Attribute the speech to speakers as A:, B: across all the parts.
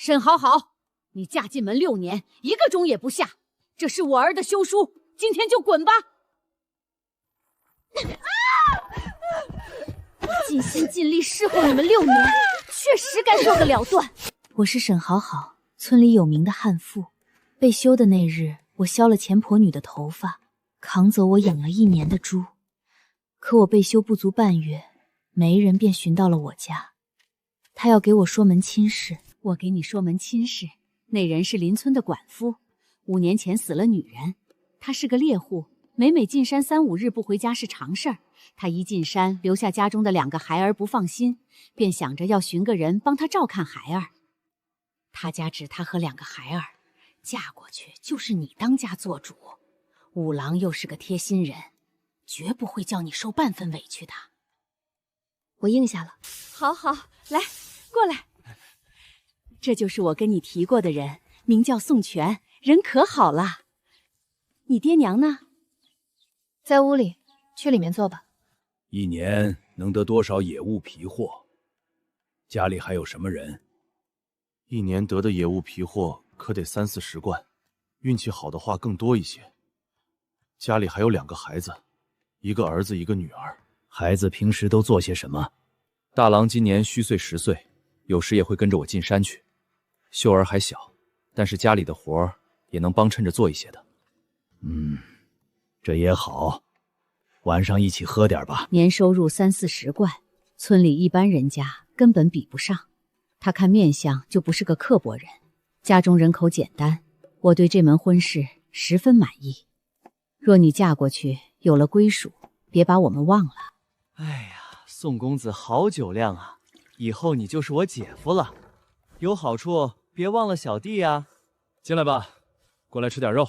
A: 沈好好，你嫁进门6年，一个钟也不下，这是我儿的休书，今天就滚吧！我尽心尽力侍候你们6年，确实该做个了断。
B: 我是沈好好，村里有名的悍妇。被休的那日，我削了钱婆女的头发，扛走我养了1年的猪。可我被休不足半月，媒人便寻到了我家，他要给我说门亲事。
A: 我给你说门亲事，那人是邻村的管夫，5年前死了女人，他是个猎户，每进山3、5日不回家是常事儿。他一进山，留下家中的2个孩儿不放心，便想着要寻个人帮他照看孩儿。他家只他和2个孩儿，嫁过去就是你当家做主。五郎又是个贴心人，绝不会叫你受半分委屈的。
B: 我应下了。
A: 好好，来，过来。这就是我跟你提过的人，名叫宋全，人可好了。你爹娘呢？
B: 在屋里，去里面坐吧。
C: 1年能得多少野物皮货？家里还有什么人
D: ？1年得的野物皮货可得30、40贯，运气好的话更多一些。家里还有2个孩子，一个儿子，一个女儿。
C: 孩子平时都做些什么？
D: 大郎今年虚岁10岁，有时也会跟着我进山去。秀儿还小，但是家里的活儿也能帮衬着做一些的。
C: 这也好。晚上一起喝点吧。
A: 年收入30、40贯，村里一般人家根本比不上。他看面相就不是个刻薄人，家中人口简单，我对这门婚事十分满意。若你嫁过去有了归属，别把我们忘了。
E: 哎呀，宋公子好酒量啊，以后你就是我姐夫了，有好处别忘了小弟啊。
D: 进来吧，过来吃点肉。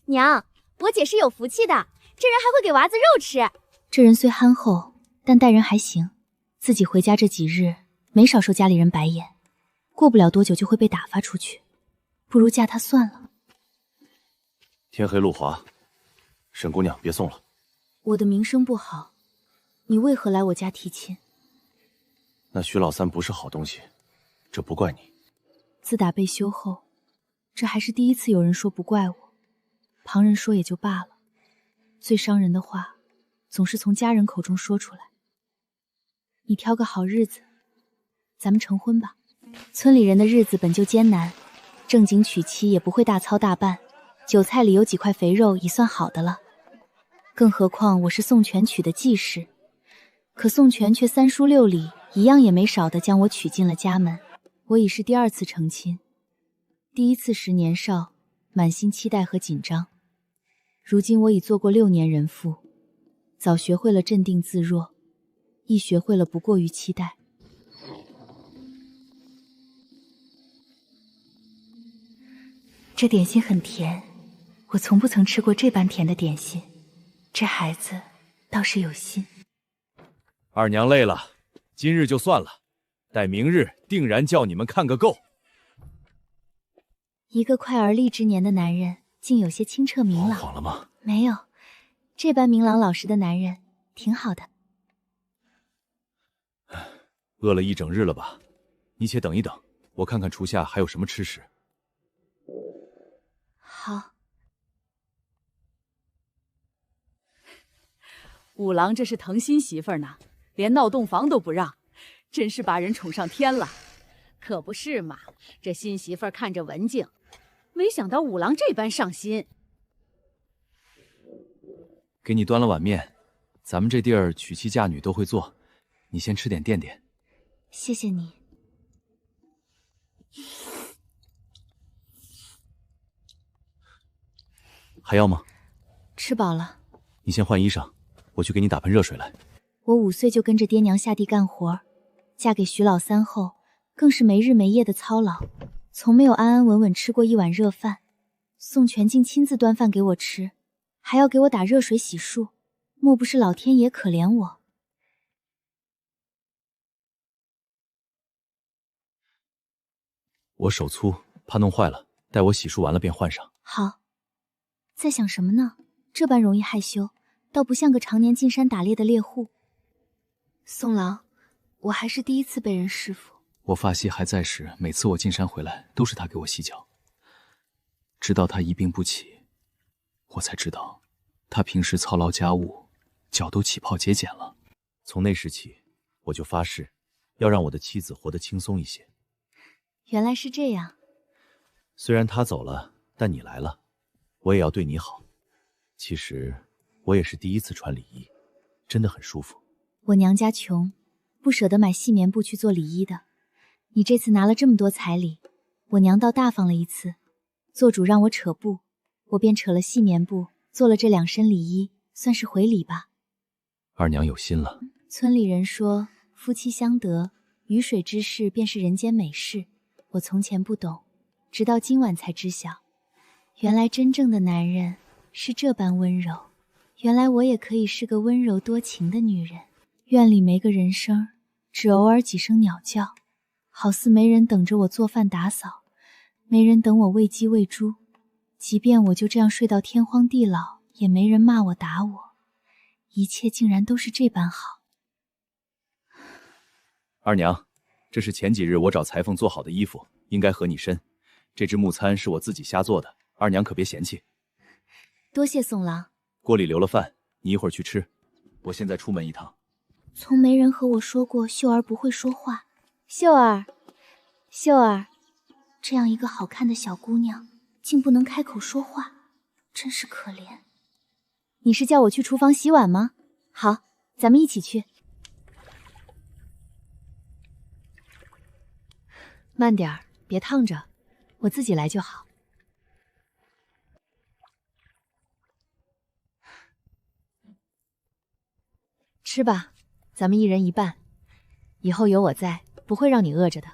F: 娘，我姐是有福气的，这人还会给娃子肉吃。
B: 这人虽憨厚，但待人还行。自己回家这几日，没少受家里人白眼，过不了多久就会被打发出去，不如嫁他算了。
D: 天黑路滑，沈姑娘别送了。
B: 我的名声不好，你为何来我家提亲？
D: 那徐老三不是好东西，这不怪你。
B: 自打被休后，这还是第一次有人说不怪我。旁人说也就罢了，最伤人的话总是从家人口中说出来。你挑个好日子，咱们成婚吧。村里人的日子本就艰难，正经娶妻也不会大操大办，酒菜里有几块肥肉已算好的了。更何况我是宋全娶的继室，可宋全却3书6礼，一样也没少的将我娶进了家门。我已是第2次成亲，第1次时年少，满心期待和紧张。如今我已做过6年人妇，早学会了镇定自若，亦学会了不过于期待。这点心很甜，我从不曾吃过这般甜的点心。这孩子倒是有心。
D: 二娘累了，今日就算了，待明日定然叫你们看个够。
B: 一个快而立之年的男人，竟有些清澈明朗。
D: 慌了吗？
B: 没有，这般明朗老实的男人挺好的。
D: 饿了1整日了吧？你且等一等，我看看厨下还有什么吃食。
B: 好。
A: 五郎这是疼心媳妇儿呢，连闹洞房都不让，真是把人宠上天了。可不是嘛，这新媳妇儿看着文静，没想到五郎这般上心。
D: 给你端了碗面，咱们这地儿娶妻嫁女都会做，你先吃点垫垫。
B: 谢谢你。
D: 还要吗？
B: 吃饱了。
D: 你先换衣裳，我去给你打盆热水来。
B: 我5岁就跟着爹娘下地干活，嫁给徐老三后，更是没日没夜的操劳，从没有安安稳稳吃过一碗热饭。宋全竟亲自端饭给我吃，还要给我打热水洗漱，莫不是老天爷可怜我？
D: 我手粗，怕弄坏了，待我洗漱完了便换上。
B: 好。在想什么呢？这般容易害羞，倒不像个常年进山打猎的猎户。宋郎，我还是第1次被人侍奉。
G: 我发妻还在时，每次我进山回来，都是他给我洗脚。直到他一病不起，我才知道，他平时操劳家务，脚都起泡结茧了。
D: 从那时起，我就发誓，要让我的妻子活得轻松一些。
B: 原来是这样。
D: 虽然他走了，但你来了，我也要对你好。其实，我也是第一次穿礼衣，真的很舒服。
B: 我娘家穷，不舍得买细棉布去做礼衣的。你这次拿了这么多彩礼，我娘倒大方了一次。做主让我扯布，我便扯了细棉布，做了这2身礼衣，算是回礼吧。
D: 二娘有心了。
B: 村里人说，夫妻相得，鱼水之事便是人间美事。我从前不懂，直到今晚才知晓，原来真正的男人是这般温柔。原来我也可以是个温柔多情的女人。院里没个人声，只偶尔几声鸟叫，好似没人等着我做饭打扫，没人等我喂鸡喂猪。即便我就这样睡到天荒地老，也没人骂我打我。一切竟然都是这般好。
C: 二娘，这是前几日我找裁缝做好的衣服，应该合你身。这只木餐是我自己瞎做的，二娘可别嫌弃。
B: 多谢宋郎。
C: 锅里留了饭，你一会儿去吃。我现在出门一趟。
B: 从没人和我说过秀儿不会说话。秀儿，秀儿，这样一个好看的小姑娘，竟不能开口说话，真是可怜。你是叫我去厨房洗碗吗？好，咱们一起去。慢点儿，别烫着，我自己来就好。吃吧，咱们一人一半，以后有我在，不会让你饿着的。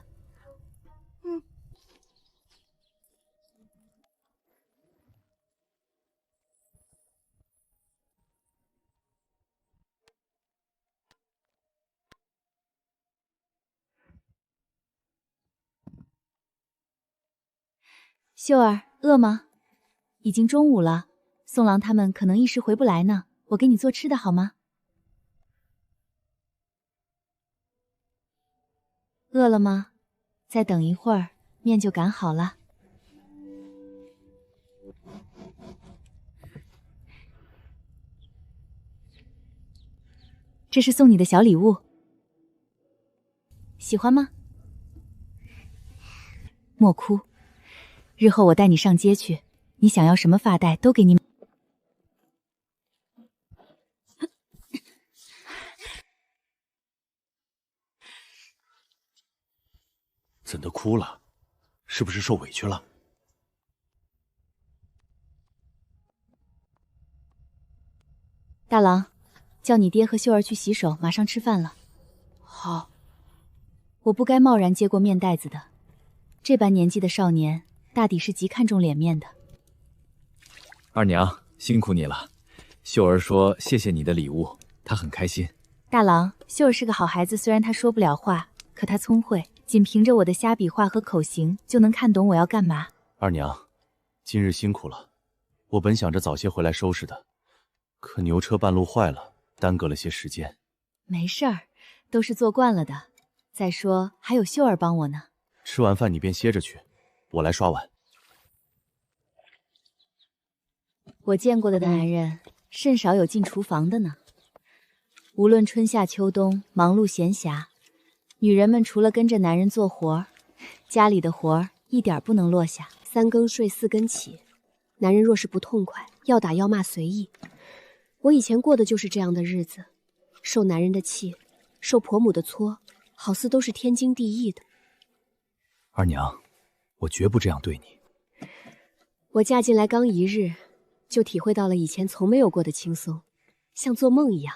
B: 秀儿，饿吗？已经中午了，宋郎他们可能一时回不来呢，我给你做吃的好吗？饿了吗？再等一会儿，面就擀好了。这是送你的小礼物，喜欢吗？莫哭，日后我带你上街去，你想要什么发带都给你买。
D: 怎的哭了？是不是受委屈了？
B: 大郎，叫你爹和秀儿去洗手，马上吃饭了。好。我不该贸然接过面袋子的，这般年纪的少年，大抵是极看重脸面的。
C: 二娘，辛苦你了。秀儿说谢谢你的礼物，她很开心。
B: 大郎，秀儿是个好孩子，虽然她说不了话，可她聪慧，仅凭着我的瞎比划和口型，就能看懂我要干嘛。
D: 二娘，今日辛苦了。我本想着早些回来收拾的，可牛车半路坏了，耽搁了些时间。
B: 没事儿，都是做惯了的。再说还有秀儿帮我呢。
D: 吃完饭你便歇着去，我来刷碗。
B: 我见过的男人，甚少有进厨房的呢。无论春夏秋冬，忙碌闲暇，女人们除了跟着男人做活，家里的活一点不能落下。
H: 3更睡4更起，男人若是不痛快，要打要骂随意。我以前过的就是这样的日子，受男人的气，受婆母的搓，好似都是天经地义的。
C: 二娘，我绝不这样对你。
H: 我嫁进来刚1日，就体会到了以前从没有过的轻松，像做梦一样。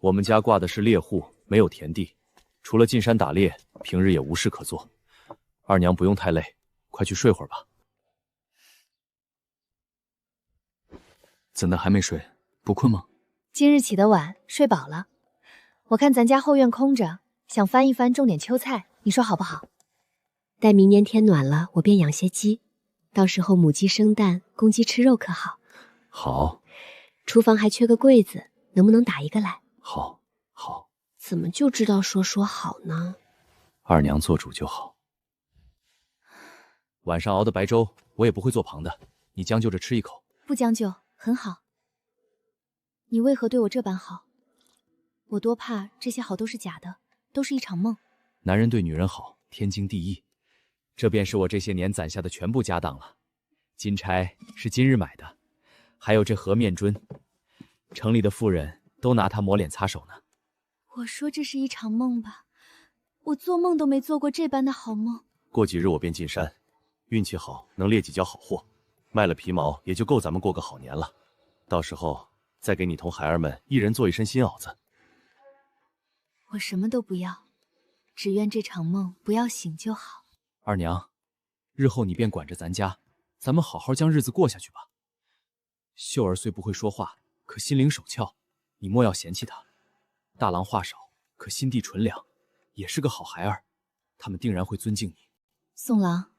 C: 我们家挂的是猎户，没有田地，除了进山打猎，平日也无事可做。二娘不用太累，快去睡会儿吧。
G: 怎的还没睡？不困吗？
B: 今日起得晚，睡饱了。我看咱家后院空着，想翻一翻，种点秋菜，你说好不好？
H: 待明年天暖了，我便养些鸡，到时候母鸡生蛋，公鸡吃肉可好？
C: 好。
H: 厨房还缺个柜子，能不能打一个来？
C: 好，好。
H: 怎么就知道说好呢？
C: 二娘做主就好。晚上熬的白粥，我也不会做旁的，你将就着吃一口。
B: 不将就，很好。你为何对我这般好？我多怕这些好都是假的，都是一场梦。
C: 男人对女人好，天经地义。这便是我这些年攒下的全部家当了。金钗是今日买的，还有这盒面樽，城里的妇人都拿它抹脸擦手呢。
B: 我说这是一场梦吧，我做梦都没做过这般的好梦。
D: 过几日我便进山，运气好能猎几交好货，卖了皮毛也就够咱们过个好年了。到时候再给你同孩儿们一人做一身新袄子。
B: 我什么都不要，只愿这场梦不要醒就好。
C: 二娘，日后你便管着咱家，咱们好好将日子过下去吧。秀儿虽不会说话，可心灵手巧，你莫要嫌弃她。大郎话少，可心地纯良，也是个好孩儿，他们定然会尊敬你。
B: 宋郎，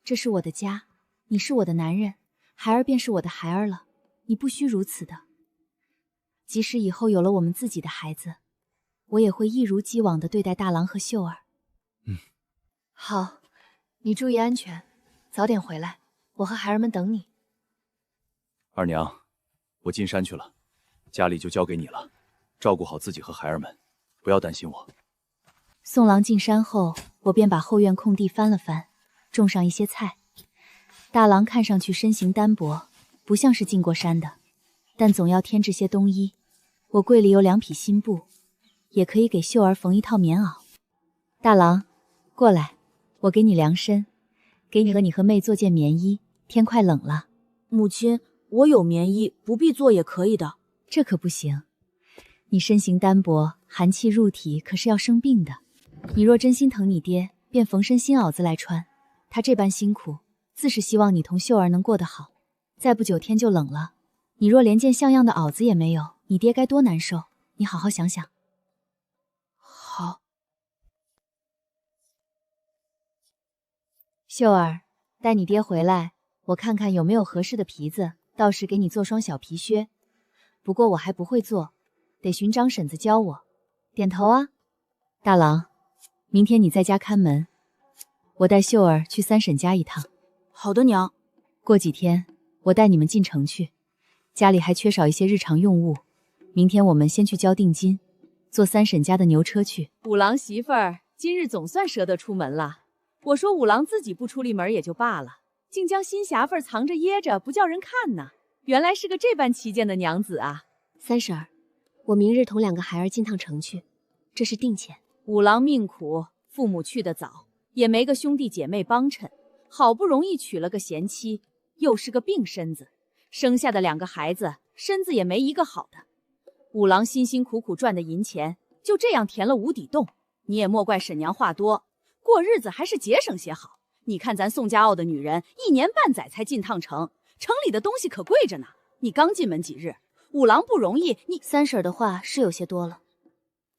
B: 这是我的家，你是我的男人，孩儿便是我的孩儿了，你不须如此的。即使以后有了我们自己的孩子，我也会一如既往的对待大郎和秀儿。好，你注意安全，早点回来，我和孩儿们等你。
C: 二娘，我进山去了，家里就交给你了，照顾好自己和孩儿们，不要担心我。
B: 宋郎进山后，我便把后院空地翻了翻，种上一些菜。大郎看上去身形单薄，不像是进过山的，但总要添置些冬衣。我柜里有2匹新布，也可以给秀儿缝一套棉袄。大郎，过来，我给你量身，给你和你和妹做件棉衣，天快冷了。
I: 母亲，我有棉衣，不必做也可以的。
B: 这可不行，你身形单薄，寒气入体，可是要生病的。你若真心疼你爹，便缝身新袄子来穿。他这般辛苦，自是希望你同秀儿能过得好。再不久天就冷了，你若连件像样的袄子也没有，你爹该多难受。你好好想想。
I: 好。
B: 秀儿，带你爹回来，我看看有没有合适的皮子，到时给你做双小皮靴。不过我还不会做，得寻张婶子教我。点头啊。大郎，明天你在家看门，我带秀儿去三婶家一趟。
I: 好的，娘。
B: 过几天我带你们进城去，家里还缺少一些日常用物，明天我们先去交定金，坐三婶家的牛车去。
A: 五郎媳妇儿今日总算舍得出门了。我说五郎自己不出力门也就罢了，竟将新媳妇儿藏着掖着，不叫人看呢。原来是个这般旗舰的娘子啊！
H: 三婶儿，我明日同2个孩儿进趟城去，这是定钱。
A: 五郎命苦，父母去得早，也没个兄弟姐妹帮衬，好不容易娶了个贤妻，又是个病身子，生下的2个孩子身子也没一个好的。五郎辛辛苦苦赚的银钱就这样填了无底洞，你也莫怪婶娘话多，过日子还是节省些好。你看咱宋家傲的女人1年半载才进趟城，城里的东西可贵着呢。你刚进门几日，五郎不容易，你
B: 三婶的话是有些多了。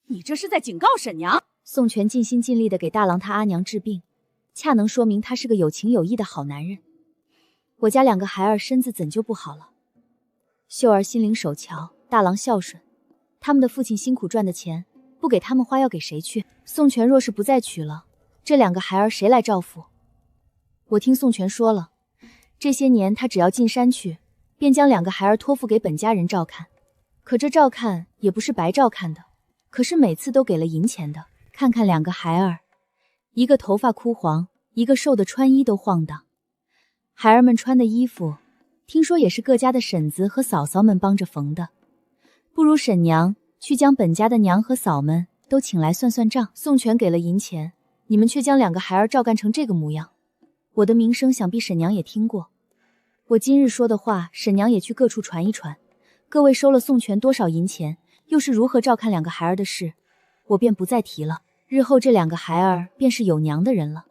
A: 你这是在警告婶娘。
B: 宋权尽心尽力的给大郎他阿娘治病，恰能说明他是个有情有义的好男人。我家2个孩儿身子怎就不好了？秀儿心灵手巧，大郎孝顺，他们的父亲辛苦赚的钱，不给他们花要给谁去？宋权若是不再娶了，这2个孩儿谁来照顾？我听宋权说了，这些年他只要进山去，便将2个孩儿托付给本家人照看。可这照看也不是白照看的，可是每次都给了银钱的。看看2个孩儿，一个头发枯黄，一个瘦的穿衣都晃荡。孩儿们穿的衣服，听说也是各家的婶子和嫂嫂们帮着缝的。不如婶娘去将本家的娘和嫂们都请来算算账。宋权给了银钱，你们却将2个孩儿照干成这个模样，我的名声想必婶娘也听过。我今日说的话，婶娘也去各处传一传。各位收了宋权多少银钱，又是如何照看2个孩儿的事，我便不再提了。日后这2个孩儿便是有娘的人了。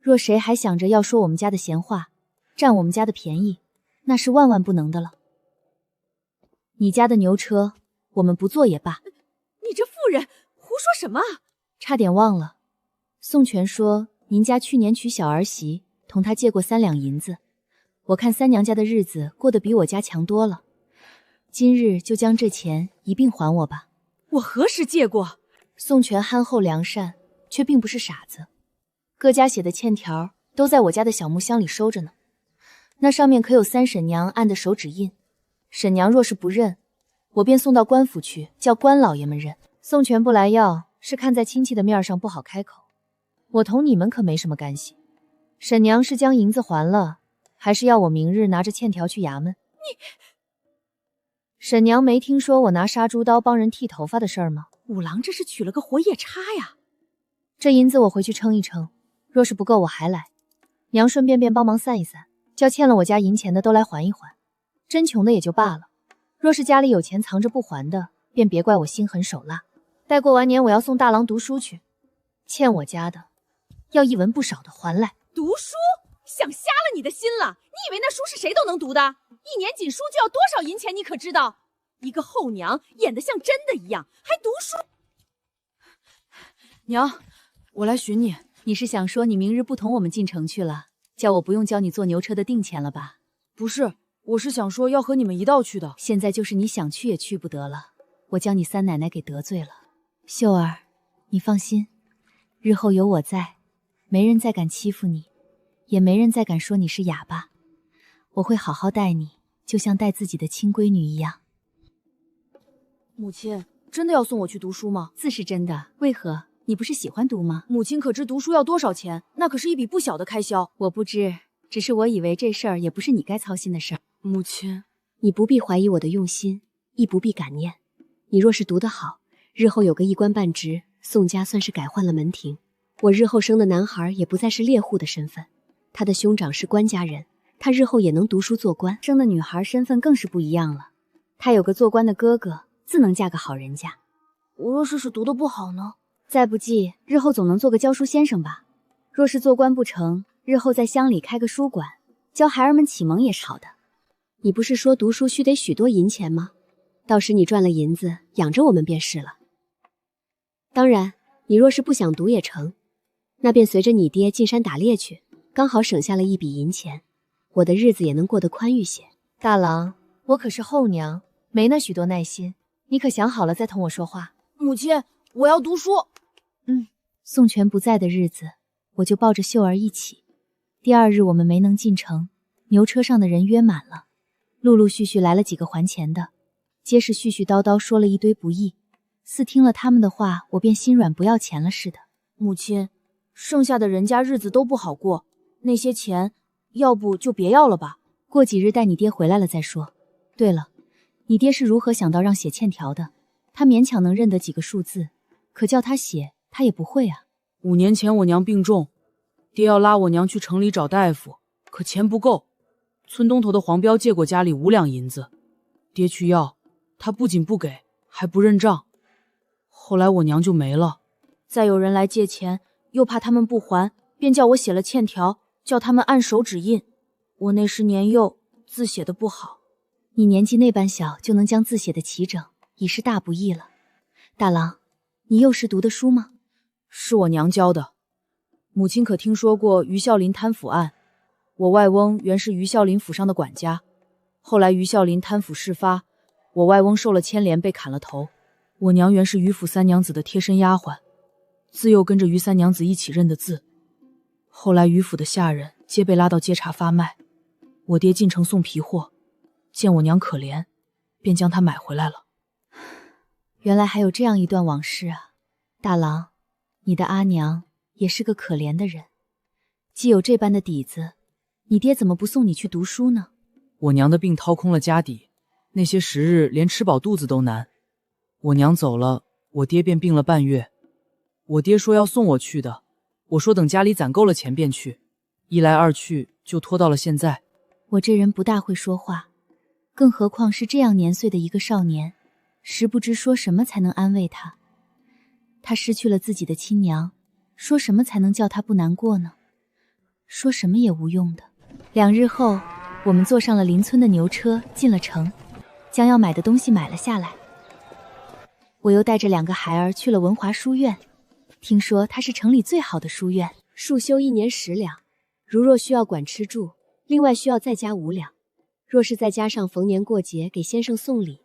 B: 若谁还想着要说我们家的闲话，占我们家的便宜，那是万万不能的了。你家的牛车，我们不坐也罢。
A: 你这妇人胡说什么？
B: 差点忘了，宋权说您家去年娶小儿媳，同他借过3两银子。我看三娘家的日子过得比我家强多了，今日就将这钱一并还我吧。
A: 我何时借过？
B: 宋权憨厚良善，却并不是傻子。各家写的欠条都在我家的小木箱里收着呢，那上面可有三婶娘按的手指印。婶娘若是不认，我便送到官府去，叫官老爷们认。宋全不来要，是看在亲戚的面上不好开口。我同你们可没什么干系。婶娘是将银子还了，还是要我明日拿着欠条去衙门？婶娘没听说我拿杀猪刀帮人剃头发的事儿吗？
A: 五郎这是娶了个活夜叉呀！
B: 这银子我回去称一称，若是不够我还来。娘顺便帮忙散一散，叫欠了我家银钱的都来还一还。真穷的也就罢了，若是家里有钱藏着不还的，便别怪我心狠手辣。待过完年我要送大郎读书去，欠我家的要一文不少的还来。
A: 读书？想瞎了你的心了！你以为那书是谁都能读的？一年锦书就要多少银钱，你可知道？一个后娘演得像真的一样，还读书。
I: 娘，我来寻你。
A: 你是想说你明日不同我们进城去了，叫我不用交你坐牛车的定钱了吧？
I: 不是，我是想说要和你们一道去的。
A: 现在就是你想去也去不得了，我将你三奶奶给得罪了。
B: 秀儿，你放心，日后有我在，没人再敢欺负你，也没人再敢说你是哑巴。我会好好待你，就像待自己的亲闺女一样。
I: 母亲，真的要送我去读书吗？
A: 自是真的，为何？你不是喜欢读吗？
I: 母亲可知读书要多少钱？那可是一笔不小的开销。
A: 我不知，只是我以为这事儿也不是你该操心的事儿。
I: 母亲，
H: 你不必怀疑我的用心，亦不必感念。你若是读得好，日后有个一官半职，宋家算是改换了门庭。我日后生的男孩也不再是猎户的身份，他的兄长是官家人，他日后也能读书做官。
A: 生的女孩身份更是不一样了，他有个做官的哥哥，自能嫁个好人家。
I: 我若是读得不好呢？
A: 再不济，日后总能做个教书先生吧。若是做官不成，日后在乡里开个书馆，教孩儿们启蒙也是好的。
H: 你不是说读书须得许多银钱吗？到时你赚了银子，养着我们便是了。当然，你若是不想读也成，那便随着你爹进山打猎去，刚好省下了一笔银钱，我的日子也能过得宽裕些。
B: 大郎，我可是后娘，没那许多耐心，你可想好了再同我说话。
I: 母亲，我要读书。
B: 宋全不在的日子，我就抱着秀儿一起。第二日我们没能进城，牛车上的人约满了，陆陆续续来了几个还钱的，皆是絮絮叨叨说了一堆不义，似听了他们的话，我便心软不要钱了似的。
I: 母亲，剩下的人家日子都不好过，那些钱要不就别要了吧。
B: 过几日待你爹回来了再说。对了，你爹是如何想到让写欠条的？他勉强能认得几个数字，可叫他写，他也不会啊。
I: 5年前我娘病重，爹要拉我娘去城里找大夫，可钱不够。村东头的黄彪借过家里5两银子，爹去要，他不仅不给，还不认账。后来我娘就没了，再有人来借钱，又怕他们不还，便叫我写了欠条，叫他们按手指印。我那时年幼，字写得不好。
B: 你年纪那般小，就能将字写得齐整，已是大不易了。大郎，你幼时读的书吗？
I: 是我娘教的。母亲可听说过于孝林贪腐案？我外翁原是于孝林府上的管家，后来于孝林贪腐事发，我外翁受了牵连，被砍了头。我娘原是于府三娘子的贴身丫鬟，自幼跟着于三娘子一起认的字。后来于府的下人皆被拉到街茬发卖，我爹进城送皮货，见我娘可怜，便将她买回来了。
B: 原来还有这样一段往事啊。大郎，你的阿娘也是个可怜的人，既有这般的底子，你爹怎么不送你去读书呢？
I: 我娘的病掏空了家底，那些时日连吃饱肚子都难。我娘走了，我爹便病了半月。我爹说要送我去的，我说等家里攒够了钱便去，一来二去就拖到了现在。
B: 我这人不大会说话，更何况是这样年岁的一个少年，实不知说什么才能安慰他。他失去了自己的亲娘，说什么才能叫他不难过呢？说什么也无用的。2日后，我们坐上了邻村的牛车，进了城，将要买的东西买了下来。我又带着2个孩儿去了文华书院，听说它是城里最好的书院，
H: 束修1年10两，如若需要管吃住，另外需要再加5两。若是再加上逢年过节给先生送礼、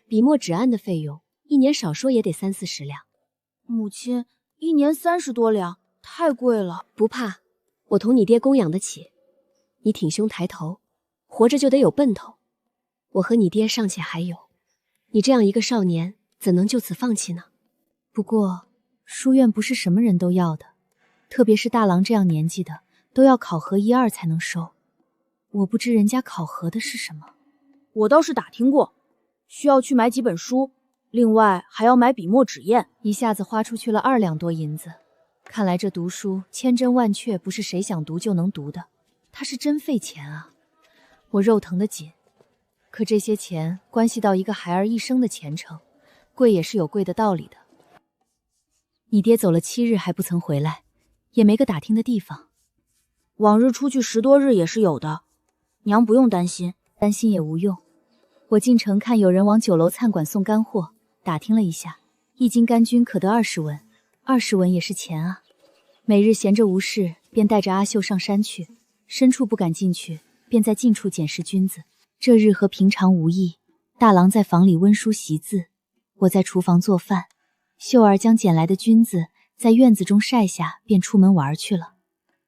H: 笔墨纸案的费用，1年少说也得30-40两。
I: 母亲， 1年30多两，太贵了。
H: 不怕，我同你爹供养得起。你挺胸抬头，活着就得有奔头。我和你爹尚且还有，你这样一个少年，怎能就此放弃呢？
B: 不过，书院不是什么人都要的，特别是大郎这样年纪的，都要考核1、2才能收。我不知人家考核的是什么。
I: 我倒是打听过，需要去买几本书，另外还要买笔墨纸砚，
B: 一下子花出去了2两多银子。看来这读书千真万确不是谁想读就能读的，他是真费钱啊！我肉疼得紧。可这些钱关系到一个孩儿一生的前程，贵也是有贵的道理的。你爹走了7日还不曾回来，也没个打听的地方。
I: 往日出去10多日也是有的，娘不用担心。
B: 担心也无用。我进城看有人往酒楼餐馆送干货，打听了一下，1斤干菌可得20文，20文也是钱啊。每日闲着无事，便带着阿秀上山去，深处不敢进去，便在近处捡拾菌子。这日和平常无异，大郎在房里温书习字，我在厨房做饭。秀儿将捡来的菌子在院子中晒下，便出门玩去了。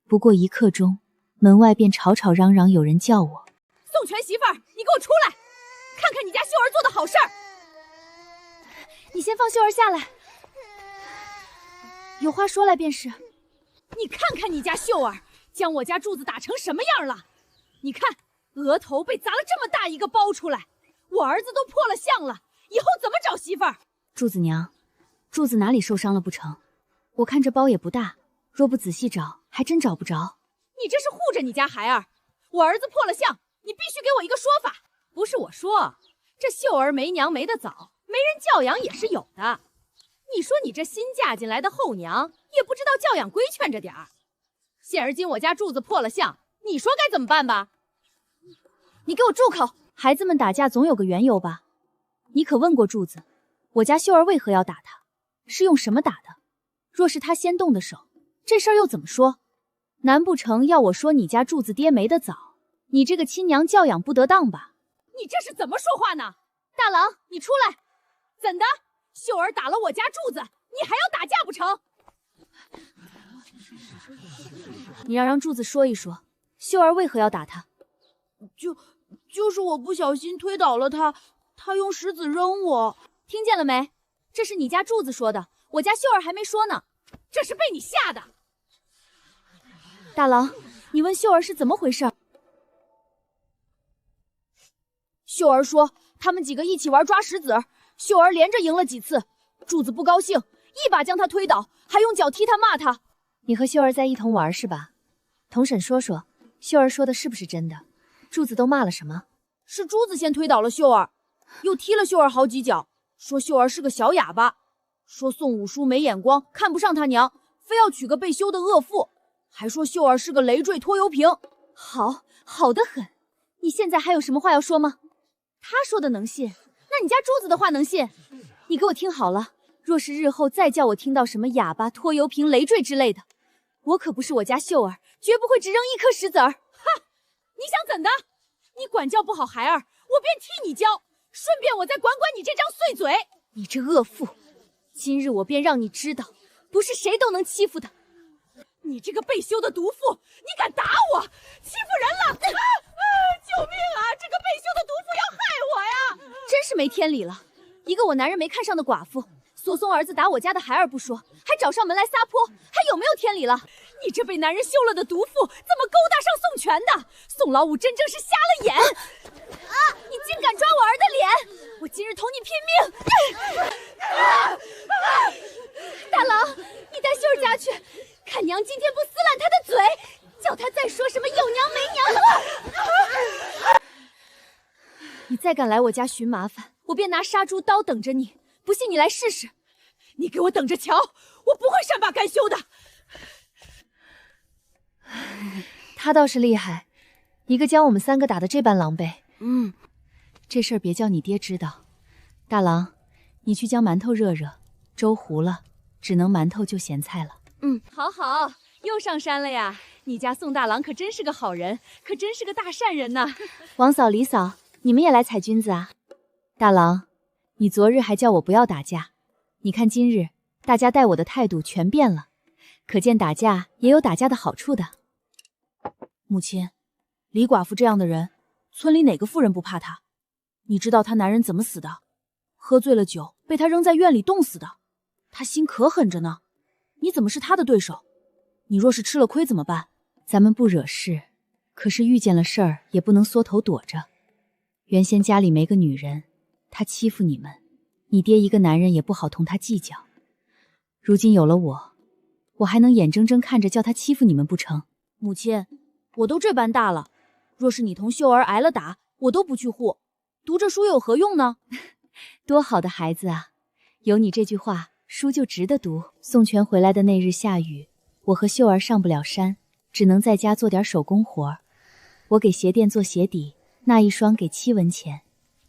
B: 不过1刻钟，门外便吵吵嚷嚷，有人叫我：“
A: 宋全媳妇儿，你给我出来，看看你家秀儿做的好事儿。”
B: 你先放秀儿下来，有话说来便是。
A: 你看看你家秀儿，将我家柱子打成什么样了？你看，额头被砸了这么大一个包出来，我儿子都破了相了，以后怎么找媳妇儿？
B: 柱子娘，柱子哪里受伤了不成？我看这包也不大，若不仔细找，还真找不着。
A: 你这是护着你家孩儿，我儿子破了相，你必须给我一个说法。不是我说，这秀儿没娘没得早，没人教养也是有的。你说你这新嫁进来的后娘，也不知道教养规劝着点儿。现而今我家柱子破了相，你说该怎么办吧？
B: 你给我住口！孩子们打架总有个缘由吧？你可问过柱子，我家秀儿为何要打他？是用什么打的？若是他先动的手，这事儿又怎么说？难不成要我说你家柱子爹没得早，你这个亲娘教养不得当吧？
A: 你这是怎么说话呢？大郎，你出来！怎的？秀儿打了我家柱子，你还要打架不成？
B: 你让柱子说一说，秀儿为何要打他？
I: 就是我不小心推倒了他，他用石子扔我。
B: 听见了没？这是你家柱子说的，我家秀儿还没说呢。
A: 这是被你吓的。
B: 大郎，你问秀儿是怎么回事？
I: 秀儿说他们几个一起玩抓石子，秀儿连着赢了几次，柱子不高兴，一把将他推倒，还用脚踢他骂他。
B: 你和秀儿在一同玩是吧？童婶说说，秀儿说的是不是真的？柱子都骂了什么？
I: 是珠子先推倒了秀儿，又踢了秀儿好几脚，说秀儿是个小哑巴，说宋五叔没眼光，看不上他娘，非要娶个被休的恶妇，还说秀儿是个累赘拖油瓶。
B: 好得很。你现在还有什么话要说吗？他说的能信，那你家柱子的话能信？你给我听好了，若是日后再叫我听到什么哑巴、拖油瓶、累赘之类的，我可不是我家秀儿，绝不会只扔一颗石子儿。
A: 哈，你想怎的？你管教不好孩儿，我便替你教，顺便我再管管你这张碎嘴。
B: 你这恶妇，今日我便让你知道，不是谁都能欺负的。
A: 你这个被休的毒妇，你敢打我，欺负人了！救命啊！这个被休的毒妇要害我呀！
B: 真是没天理了！一个我男人没看上的寡妇，索宋儿子打我家的孩儿不说，还找上门来撒泼，还有没有天理了？
A: 你这被男人休了的毒妇，怎么勾搭上宋全的？宋老五真正是瞎了眼！
B: 啊！你竟敢抓我儿的脸！我今日同你拼命！大郎，你带秀儿家去，看娘今天不撕烂他的嘴，叫他再说什么有娘没娘的话！你再敢来我家寻麻烦，我便拿杀猪刀等着你。不信你来试试。
A: 你给我等着瞧，我不会善罢甘休的。
B: 他倒是厉害，一个将我们3个打得这般狼狈。这事儿别叫你爹知道。大郎，你去将馒头热热，粥糊了，只能馒头就咸菜了。
A: 好，又上山了呀。你家宋大郎可真是个好人，可真是个大善人呐。
B: 王嫂、李嫂，你们也来采菌子啊？大郎，你昨日还叫我不要打架，你看今日
A: 大家待我的态度全变了，可见打架也有打架的好处的。
I: 母亲，李寡妇这样的人，村里哪个妇人不怕她？你知道她男人怎么死的？喝醉了酒，被她扔在院里冻死的。她心可狠着呢，你怎么是她的对手？你若是吃了亏怎么办？
A: 咱们不惹事，可是遇见了事儿也不能缩头躲着。原先家里没个女人，她欺负你们，你爹一个男人也不好同她计较。如今有了我还能眼睁睁看着叫她欺负你们不成？
I: 母亲，我都这般大了，若是你同秀儿挨了打，我都不去护，读这书有何用呢？
A: 多好的孩子啊！有你这句话，书就值得读。宋全回来的那日下雨，我和秀儿上不了山，只能在家做点手工活。我给鞋店做鞋底，那一双给7文钱。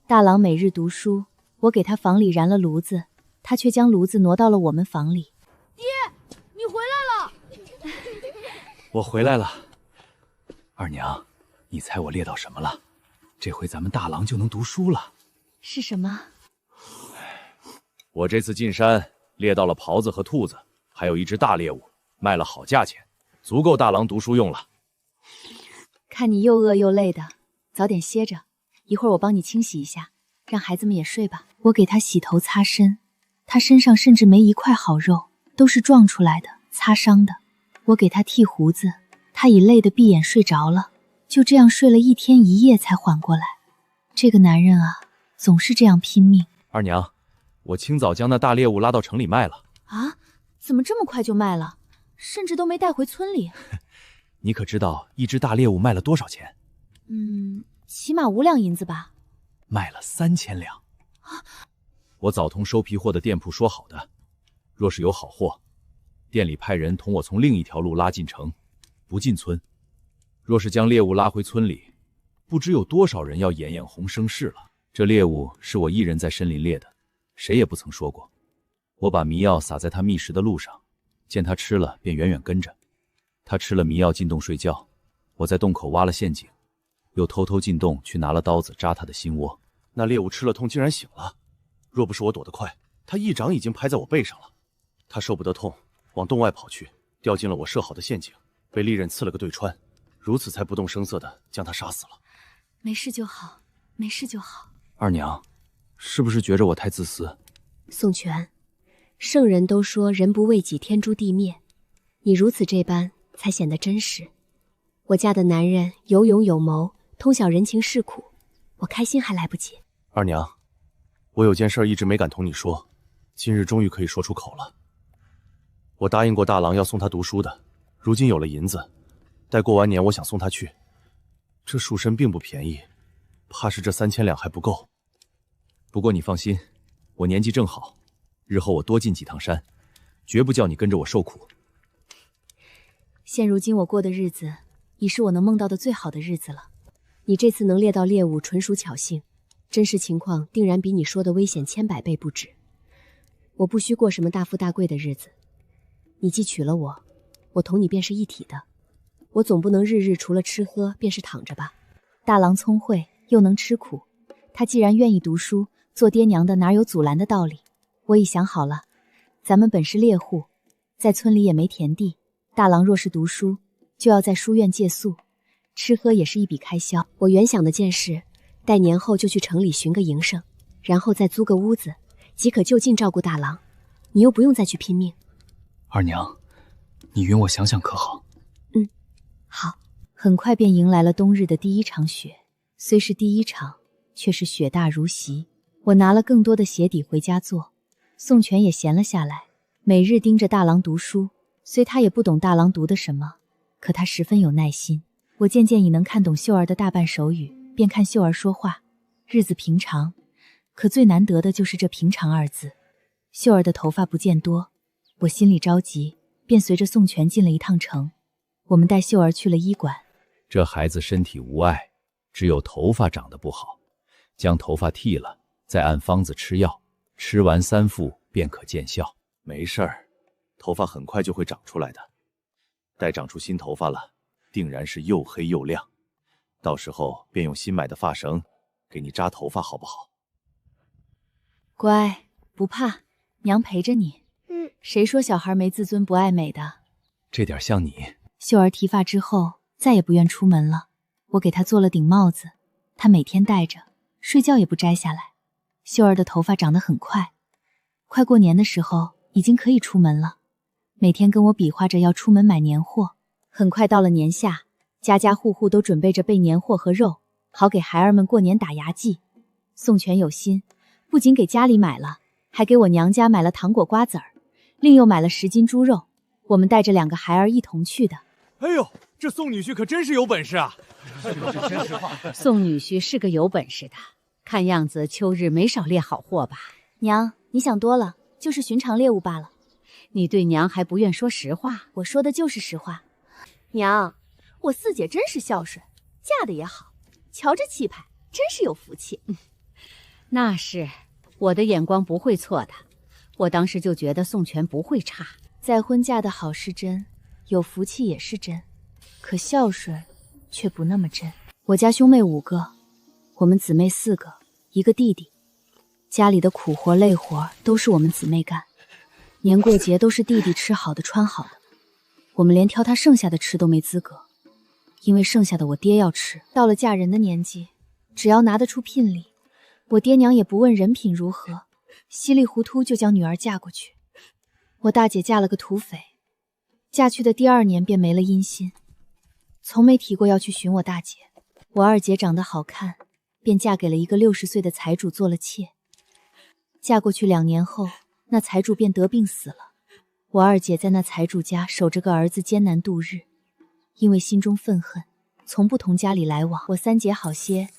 A: 大郎每日读书，我给他房里燃了炉子，他却将炉子挪到了我们房里。
I: 爹，你回来了！
C: 我回来了。二娘，你猜我猎到什么了？这回咱们大郎就能读书了。
A: 是什么？
D: 我这次进山猎到了狍子和兔子，还有一只大猎物，卖了好价钱，足够大郎读书用了。
A: 看你又饿又累的，早点歇着，一会儿我帮你清洗一下，让孩子们也睡吧。我给他洗头擦身，他身上甚至没一块好肉，都是撞出来的，擦伤的。我给他剃胡子，他已累得闭眼睡着了，就这样睡了1天1夜才缓过来。这个男人啊，总是这样拼命。
D: 二娘，我清早将那大猎物拉到城里卖了。
I: 啊？怎么这么快就卖了？甚至都没带回村里。
C: 你可知道一只大猎物卖了多少钱？
I: 起码5两银子吧。
C: 卖了3000两。
D: 我早同收皮货的店铺说好的，若是有好货，店里派人同我从另一条路拉进城，不进村。若是将猎物拉回村里，不知有多少人要眼眼红生事了。这猎物是我一人在森林猎的，谁也不曾说过。我把迷药撒在他觅食的路上，见他吃了便远远跟着。他吃了迷药进洞睡觉，我在洞口挖了陷阱，又偷偷进洞去拿了刀子扎他的心窝。那猎物吃了痛竟然醒了，若不是我躲得快，他一掌已经拍在我背上了。他受不得痛，往洞外跑去，掉进了我设好的陷阱，被利刃刺了个对穿，如此才不动声色地将他杀死了。
A: 没事就好，没事就好。
C: 二娘，是不是觉着我太自私？
H: 宋全，圣人都说人不为己，天诛地灭，你如此这般才显得真实。我家的男人有勇有谋，通晓人情世苦，我开心还来不及。
D: 二娘，我有件事一直没敢同你说，今日终于可以说出口了。我答应过大郎要送他读书的，如今有了银子，待过完年我想送他去。这树参并不便宜，怕是这3000两还不够。不过你放心，我年纪正好，日后我多进几趟山，绝不叫你跟着我受苦。
A: 现如今我过的日子，已是我能梦到的最好的日子了。
H: 你这次能猎到猎物，纯属侥幸，真实情况定然比你说的危险千百倍不止。我不需过什么大富大贵的日子，你既娶了我，我同你便是一体的。我总不能日日除了吃喝便是躺着吧？
A: 大郎聪慧又能吃苦，他既然愿意读书，做爹娘的哪有阻拦的道理？我已想好了，咱们本是猎户，在村里也没田地，大郎若是读书，就要在书院借宿，吃喝也是一笔开销。
H: 我原想的件事，待年后就去城里寻个营生，然后再租个屋子，即可就近照顾大郎，你又不用再去拼命。
G: 二娘，你允我想想可好？
H: 好。
A: 很快便迎来了冬日的第一场雪，虽是第一场，却是雪大如席。我拿了更多的鞋底回家做，宋全也闲了下来，每日盯着大郎读书。虽他也不懂大郎读的什么，可他十分有耐心。我渐渐已能看懂秀儿的大半手语，便看秀儿说话。日子平常，可最难得的就是这平常2字。秀儿的头发不见多，我心里着急，便随着宋全进了一趟城。我们带秀儿去了医馆。
D: 这孩子身体无碍，只有头发长得不好，将头发剃了，再按方子吃药，吃完3副便可见效。没事儿，头发很快就会长出来的。待长出新头发了，定然是又黑又亮。到时候便用新买的发绳给你扎头发，好不好？
A: 乖，不怕，娘陪着你。
B: 谁说小孩没自尊不爱美的？
C: 这点像你。
B: 秀儿剃发之后再也不愿出门了，我给她做了顶帽子，她每天戴着，睡觉也不摘下来。秀儿的头发长得很快，快过年的时候已经可以出门了，每天跟我比划着要出门买年货。很快到了年下，家家户户都准备着备年货和肉，好给孩儿们过年打牙祭。宋全有心，不仅给家里买了，还给我娘家买了糖果瓜子儿，另又买了10斤猪肉。我们带着2个孩儿一同去的。
C: 哎呦，这宋女婿可真是有本事啊！
A: 宋女婿是个有本事的，看样子秋日没少猎好货吧？
B: 娘，你想多了，就是寻常猎物罢了。
A: 你对娘还不愿说实话？
B: 我说的就是实话。
H: 娘，我四姐真是孝顺，嫁的也好，瞧这气派，真是有福气。
A: 那是，我的眼光不会错的。我当时就觉得宋全不会差。
B: 再婚嫁的好是真，有福气也是真，可孝顺却不那么真。我家兄妹5个，我们姊妹4个，1个弟弟。家里的苦活累活都是我们姊妹干，年过节都是弟弟吃好的穿好的，我们连挑他剩下的吃都没资格，因为剩下的我爹要吃。到了嫁人的年纪，只要拿得出聘礼，我爹娘也不问人品如何，稀里糊涂就将女儿嫁过去。我大姐嫁了个土匪，嫁去的第2年便没了音信，从没提过要去寻我大姐。我二姐长得好看，便嫁给了一个60岁的财主做了妾。嫁过去2年后，那财主便得病死了。我二姐在那财主家守着个儿子艰难度日，因为心中愤恨，从不同家里来往。我三姐好些，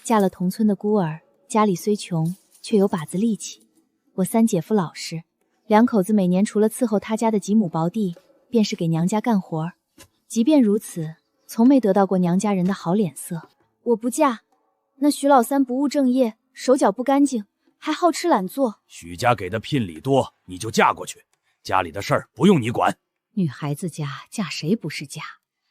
B: 嫁了同村的孤儿，家里虽穷，却有把子力气。我三姐夫老实，2口子每年除了伺候他家的几亩薄地，便是给娘家干活。即便如此，从没得到过娘家人的好脸色。我不嫁，那徐老三不务正业，手脚不干净，还好吃懒做。
D: 许家给的聘礼多，你就嫁过去，家里的事儿不用你管。
A: 女孩子家嫁谁不是嫁？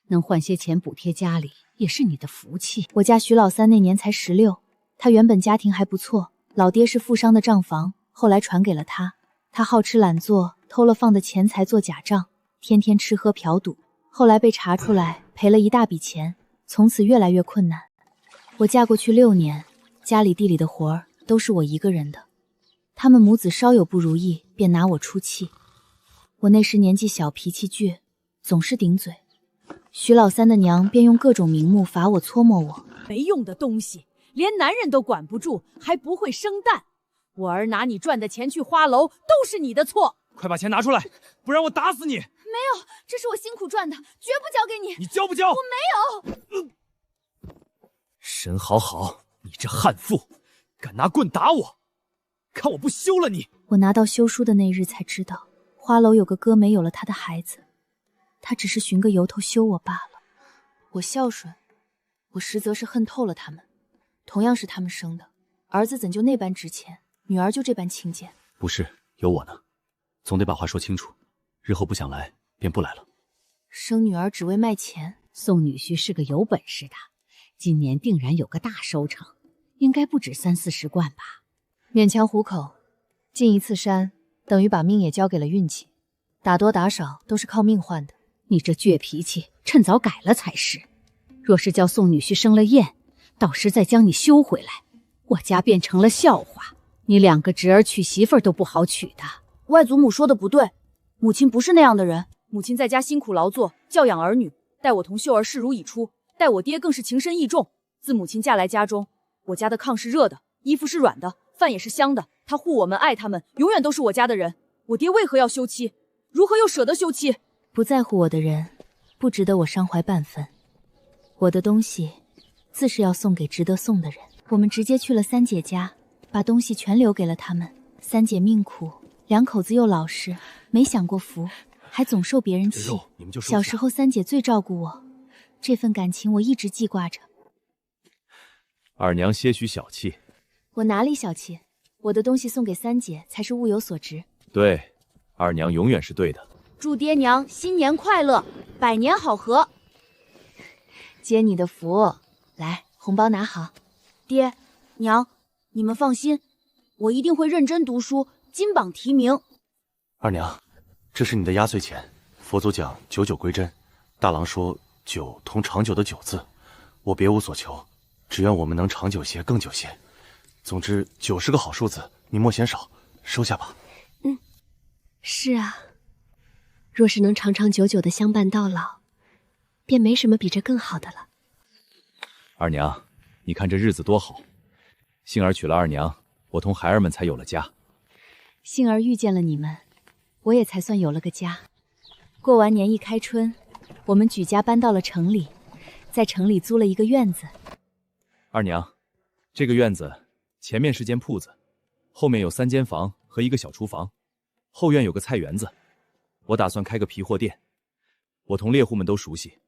A: 能换些钱补贴家里，也是你的福气。
B: 我家徐老三那年才16，他原本家庭还不错，老爹是富商的账房，后来传给了他。他好吃懒做，偷了放的钱财做假账，天天吃喝嫖赌，后来被查出来，赔了一大笔钱，从此越来越困难。我嫁过去6年，家里地里的活儿都是我一个人的，他们母子稍有不如意，便拿我出气。我那时年纪小，脾气倔，总是顶嘴。徐老三的娘便用各种名目罚我、搓磨我。
I: 没用的东西，连男人都管不住，还不会生蛋。我儿拿你赚的钱去花楼，都是你的错。
C: 快把钱拿出来，不然我打死你！
H: 没有，这是我辛苦赚的，绝不交给你。
C: 你交不交？
H: 我没有。
C: 沈好好，你这悍妇，敢拿棍打我，看我不休了你！
B: 我拿到休书的那日才知道，花楼有个哥没有了他的孩子，他只是寻个由头休我罢了。我孝顺，我实则是恨透了他们。同样是他们生的，儿子怎就那般值钱，女儿就这般轻贱？
G: 不是，有我呢，总得把话说清楚。日后不想来，便不来了。
B: 生女儿只为卖钱？
A: 宋女婿是个有本事的，今年定然有个大收成，应该不止30-40贯吧。
B: 勉强糊口，进一次山，等于把命也交给了运气，打多打少都是靠命换的。
A: 你这倔脾气，趁早改了才是。若是叫宋女婿生了厌，到时再将你休回来，我家变成了笑话。你2个侄儿娶媳妇儿都不好娶的。
I: 外祖母说的不对，母亲不是那样的人。母亲在家辛苦劳作，教养儿女，待我同秀儿视如己出，待我爹更是情深意重。自母亲嫁来家中，我家的炕是热的，衣服是软的，饭也是香的。他护我们，爱他们，永远都是我家的人。我爹为何要休妻？如何又舍得休妻？
B: 不在乎我的人，不值得我伤怀半分。我的东西，自是要送给值得送的人。我们直接去了三姐家，把东西全留给了他们。三姐命苦，2口子又老实，没享过福，还总受别人气。小时候三姐最照顾我，这份感情我一直记挂着。
D: 二娘些许小气。
B: 我哪里小气？我的东西送给三姐才是物有所值。
D: 对，二娘永远是对的。
I: 祝爹娘新年快乐，百年好合。
B: 接你的福，来，红包拿好。
I: 爹娘，你们放心，我一定会认真读书，金榜题名。
G: 二娘，
J: 这是你的压岁钱。佛祖讲九九归真，大郎说九同长久的久字，我别无所求，只愿我们能长久些，更久些。总之，9是个好数字，你莫嫌少，收下吧。
H: 是啊，若是能长长久久的相伴到老，便没什么比这更好的了。
D: 二娘，你看这日子多好，杏儿娶了二娘，我同孩儿们才有了家。
B: 杏儿遇见了你们，我也才算有了个家。过完年一开春，我们举家搬到了城里，在城里租了一个院子。
D: 二娘，这个院子前面是间铺子，后面有3间房和一个小厨房，后院有个菜园子。我打算开个皮货店，我同猎户们都熟悉，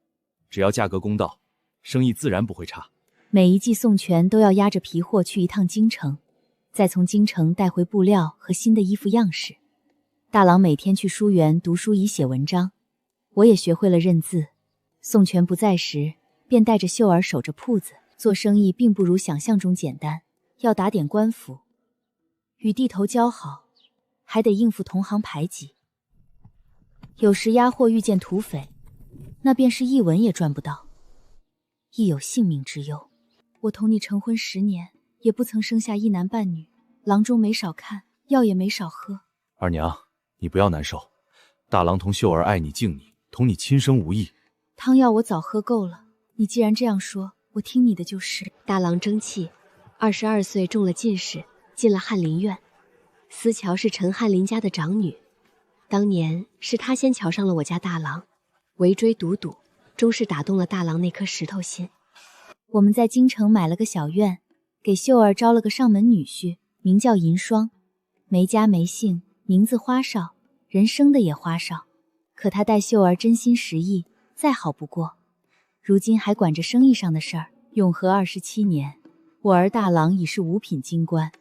D: 只要价格公道，生意自然不会差。
B: 每一季宋全都要押着皮货去一趟京城，再从京城带回布料和新的衣服样式。大郎每天去书园读书以写文章，我也学会了认字。宋全不在时，便带着秀儿守着铺子。做生意并不如想象中简单，要打点官府，与地头交好，还得应付同行排挤。有时押货遇见土匪，那便是一文也赚不到，亦有性命之忧。我同你成婚10年，也不曾生下一男半女，郎中没少看，药也没少喝。
D: 二娘，你不要难受，大郎同秀儿爱你敬你，同你亲生无异。
B: 汤药我早喝够了，你既然这样说，我听你的就是。
H: 大郎争气，22岁中了进士，进了翰林院。思乔是陈翰林家的长女，当年是他先瞧上了我家大郎，围追堵堵，终是打动了大郎那颗石头心。
B: 我们在京城买了个小院，给秀儿招了个上门女婿，名叫银霜，没家没姓，名字花哨，人生的也花哨。可他待秀儿真心实意，再好不过。如今还管着生意上的事儿。永和27年，我儿大郎已是5品京官。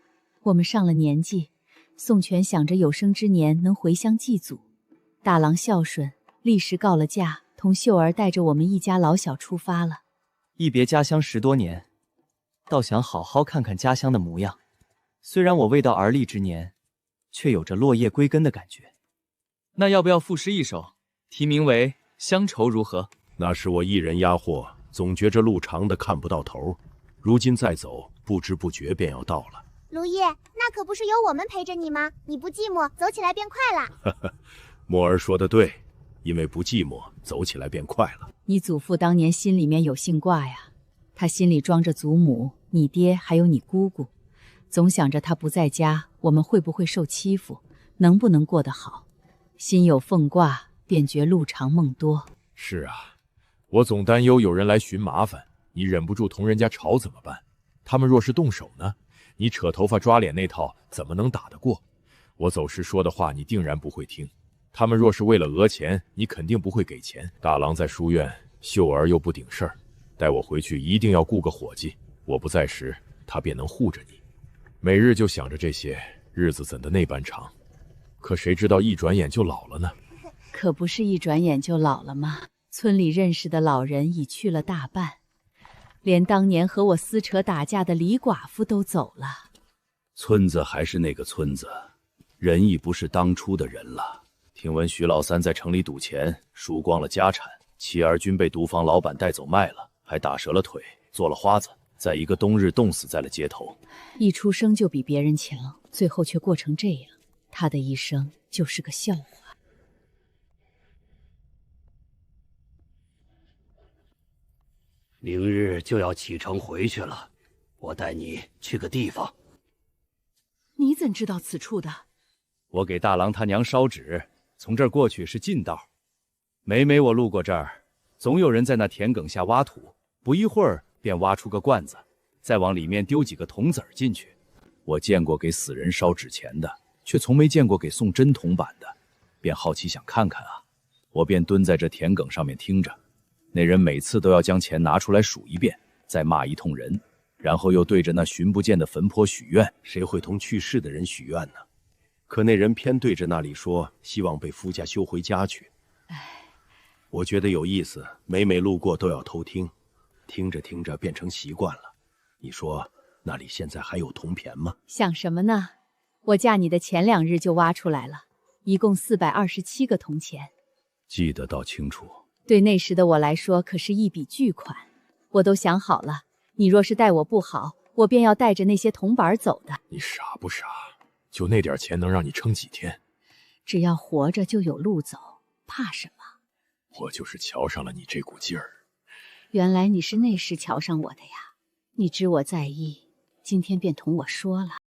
B: 我们上了年纪，宋全想着有生之年能回乡祭祖。大郎孝顺，立时告了假，同秀儿带着我们一家老小出发了。
E: 一别家乡10多年，倒想好好看看家乡的模样。虽然我未到而立之年，却有着落叶归根的感觉。那要不要赋诗一首，题名为《乡愁》如何？
K: 那是我一人押货，总觉着路长的看不到头，如今再走，不知不觉便要到了。
F: 卢叶，那可不是有我们陪着你吗？你不寂寞，走起来便快了。
K: 呵呵，墨儿说的对，因为不寂寞，走起来便快了。
A: 你祖父当年心里面有姓挂呀，他心里装着祖母、你爹还有你姑姑，总想着他不在家，我们会不会受欺负，能不能过得好。心有凤挂，便觉路长梦多。
K: 是啊，我总担忧有人来寻麻烦，你忍不住同人家吵怎么办？他们若是动手呢？你扯头发抓脸那套怎么能打得过？我走时说的话你定然不会听。他们若是为了讹钱，你肯定不会给钱。大郎在书院，秀儿又不顶事儿，待我回去一定要雇个伙计，我不在时，他便能护着你。每日就想着这些，日子怎的那般长？可谁知道一转眼就老了呢？
A: 可不是一转眼就老了吗？村里认识的老人已去了大半，连当年和我撕扯打架的李寡妇都走了。
D: 村子还是那个村子，人已不是当初的人了。听闻徐老三在城里赌钱，输光了家产，妻儿均被毒房老板带走卖了，还打折了腿，做了花子，在一个冬日冻死在了街头。
A: 一出生就比别人强，最后却过成这样，他的一生就是个笑话。
L: 明日就要启程回去了，我带你去个地方。
A: 你怎知道此处的？
D: 我给大郎他娘烧纸，从这儿过去是近道。每每我路过这儿，总有人在那田埂下挖土，不一会儿便挖出个罐子，再往里面丢几个铜子儿进去。我见过给死人烧纸钱的，却从没见过给送真铜板的，便好奇想看看啊。我便蹲在这田埂上面听着。那人每次都要将钱拿出来数一遍，再骂一通人，然后又对着那寻不见的坟坡许愿。
K: 谁会同去世的人许愿呢？可那人偏对着那里说，希望被夫家休回家去。我觉得有意思，每每路过都要偷听，听着听着变成习惯了。你说那里现在还有铜钱吗？
A: 想什么呢？我嫁你的前2日就挖出来了，一共427个铜钱。
D: 记得倒清楚。
A: 对那时的我来说，可是一笔巨款。我都想好了，你若是待我不好，我便要带着那些铜板走的。
K: 你傻不傻？就那点钱能让你撑几天？
A: 只要活着就有路走，怕什么？
K: 我就是瞧上了你这股劲儿。
A: 原来你是那时瞧上我的呀！你知我在意，今天便同我说了。